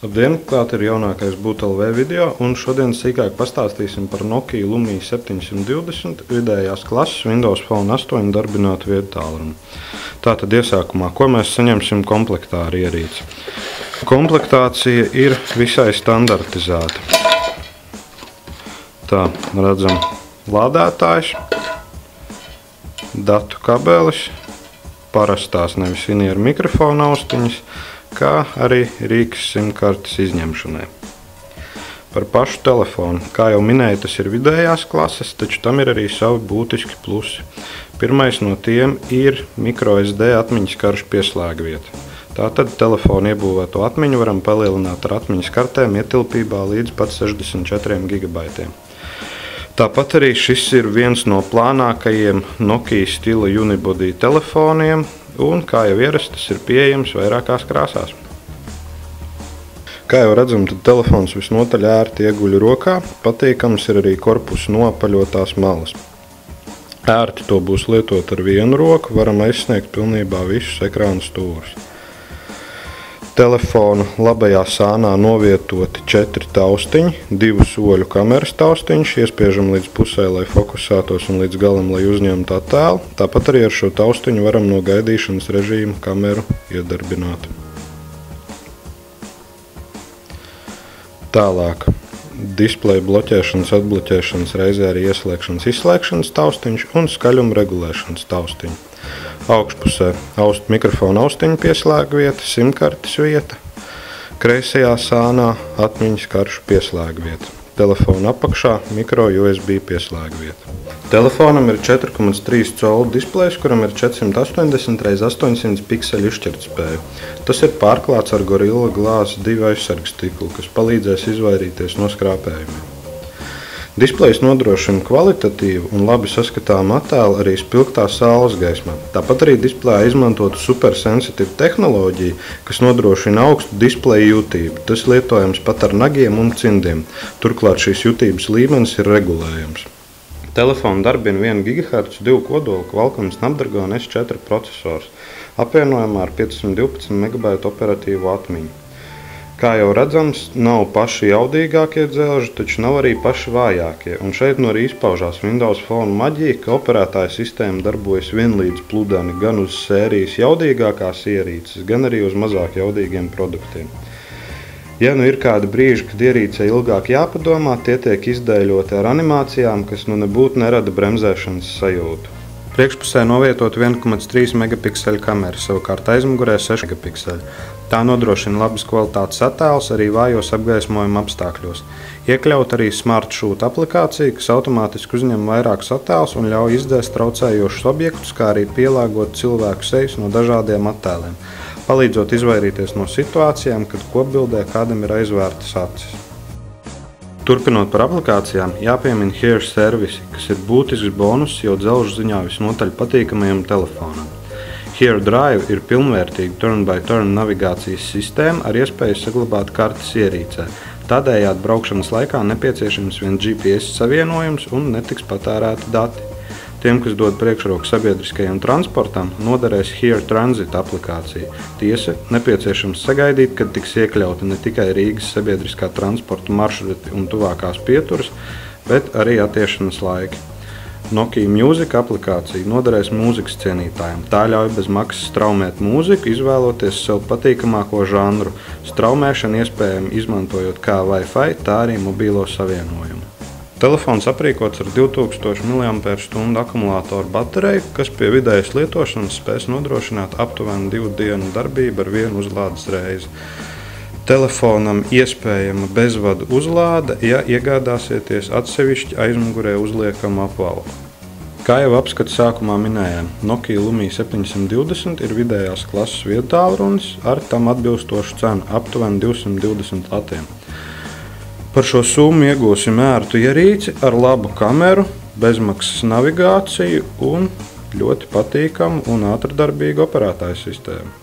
Labdien, klāt ir jaunākais BūtLV video, un šodien sīkāk pastāstīsim par Nokia Lumia 720 vidējās klases Windows Phone 8 darbinātu viedtālruni. Tātad iesākumā, ko mēs saņemsim komplektā ar ierīci? Komplektācija ir visai standartizēta. Tā, redzam, lādētājs, datu kabelis, parastās nevis inieru mikrofona austiņas, kā arī rīks simkartes izņemšanai. Par pašu telefonu. Kā jau minēju, tas ir vidējās klases, taču tam ir arī savi būtiski plusi. Pirmais no tiem ir microSD atmiņas karšu pieslēgvieta. Tātad telefonu iebūvēto atmiņu varam palielināt ar atmiņas kartēm ietilpībā līdz pat 64 GB. Tāpat arī šis ir viens no plānākajiem Nokia stila unibody telefoniem, un, kā jau ierasts, tas ir pieejams vairākās krāsās. Kā jau redzam, tad telefons visnotaļ ērti ieguļ rokā, patīkams ir arī korpusa noapaļotās malas. Ērti to būs lietot ar vienu roku, varam aizsniegt pilnībā visus ekrāna stūrus. Telefona labajā sānā novietoti 4 taustiņi, 2 soļu kameras taustiņš, iespiežam līdz pusē, lai fokusētos, un līdz galam, lai uzņemtu attēlu. Tāpat arī ar šo taustiņu varam no gaidīšanas režīma kameru iedarbināt. Tālāk, displeja bloķēšanas, atbloķēšanas, reizē arī ieslēgšanas, izslēgšanas taustiņš un skaļuma regulēšanas taustiņi. Augšpusē mikrofona austiņu pieslēgvieta, simkartes vieta, kreisajā sānā atmiņas karšu pieslēgvieta. Telefona apakšā micro USB pieslēgvieta. Telefonam ir 4,3 colu displejs, kuram ir 480 x 800 pikseli izšķirtspēja. Tas ir pārklāts ar Gorilla Glass 2 aizsargs stiklu, kas palīdzēs izvairīties no skrāpējumiem. Displejs nodrošina kvalitatīvu un labi saskatāmu attēlu arī spilgtā saules gaismā. Tāpat arī displejā izmantotu supersensitīvu tehnoloģiju, kas nodrošina augstu displeja jutību. Tas lietojams pat ar nagiem un cimdiem. Turklāt šīs jutības līmenis ir regulējams. Telefonu darbina 1 GHz 2 kodolu Qualcomm Snapdragon S4 procesors, apvienojumā ar 512 MB operatīvo atmiņu. Kā jau redzams, nav paši jaudīgākie dzelži, taču nav arī paši vājākie, un šeit no arī izpaužās Windows Phone maģija, ka operētāja sistēma darbojas vienlīdz pludani gan uz sērijas jaudīgākās ierīces, gan arī uz mazāk jaudīgiem produktiem. Ja nu ir kādi brīži, kad ierīcei ilgāk jāpadomā, tie tiek izdēļoti ar animācijām, kas nu nebūtu nerada bremzēšanas sajūtu. Priekšpusē novietot 1,3 megapikseli kamera, savukārt aizmugurē 6 megapikseli. Tā nodrošina labas kvalitātes attēlus arī vājos apgaismojuma apstākļos. Iekļaut arī Smart Shoot aplikāciju, kas automātiski uzņem vairākus attēlus un ļauj izdēst traucējošus objektus, kā arī pielāgot cilvēku sejas no dažādiem attēliem, palīdzot izvairīties no situācijām, kad kopbildē kādam ir aizvērtas acis. Turpinot par aplikācijām, jāpiemina Here servisi, kas ir būtisks bonus jau dzelžu ziņā visnotaļ patīkamajam telefonam. Here Drive ir pilnvērtīga turn-by-turn navigācijas sistēma ar iespēju saglabāt kartes ierīcē. Tādējādi braukšanas laikā nepieciešams vien GPS savienojums un netiks patērēti dati. Tiem, kas dod priekšroku sabiedriskajam transportam, noderēs Here Transit aplikācija. Tiesa, nepieciešams sagaidīt, kad tiks iekļauti ne tikai Rīgas sabiedriskā transporta maršruti un tuvākās pieturas, bet arī attiešanas laiki. Nokia Music aplikācija noderēs mūzikas cienītājiem. Tā ļauj bez maksas straumēt mūziku, izvēloties sev patīkamāko žanru. Straumēšanu iespējami izmantojot kā Wi-Fi, tā arī mobīlo savienojumu. Telefons aprīkots ar 2000 mAh akumulātoru bateriju, kas pie vidējas lietošanas spēs nodrošināt aptuveni 2 dienu darbību ar vienu uzlādes reizi. Telefonam iespējama bezvadu uzlāde, ja iegādāsieties atsevišķi aizmugurē uzliekamu apvalku. Kā jau apskata sākumā minējām, Nokia Lumia 720 ir vidējās klases viedtālrunis ar tam atbilstošu cenu aptuveni 220 latiem. Par šo summu iegūsim ērtu ierīci ar labu kameru, bezmaksas navigāciju un ļoti patīkamu un ātrdarbīgu operētāju sistēmu.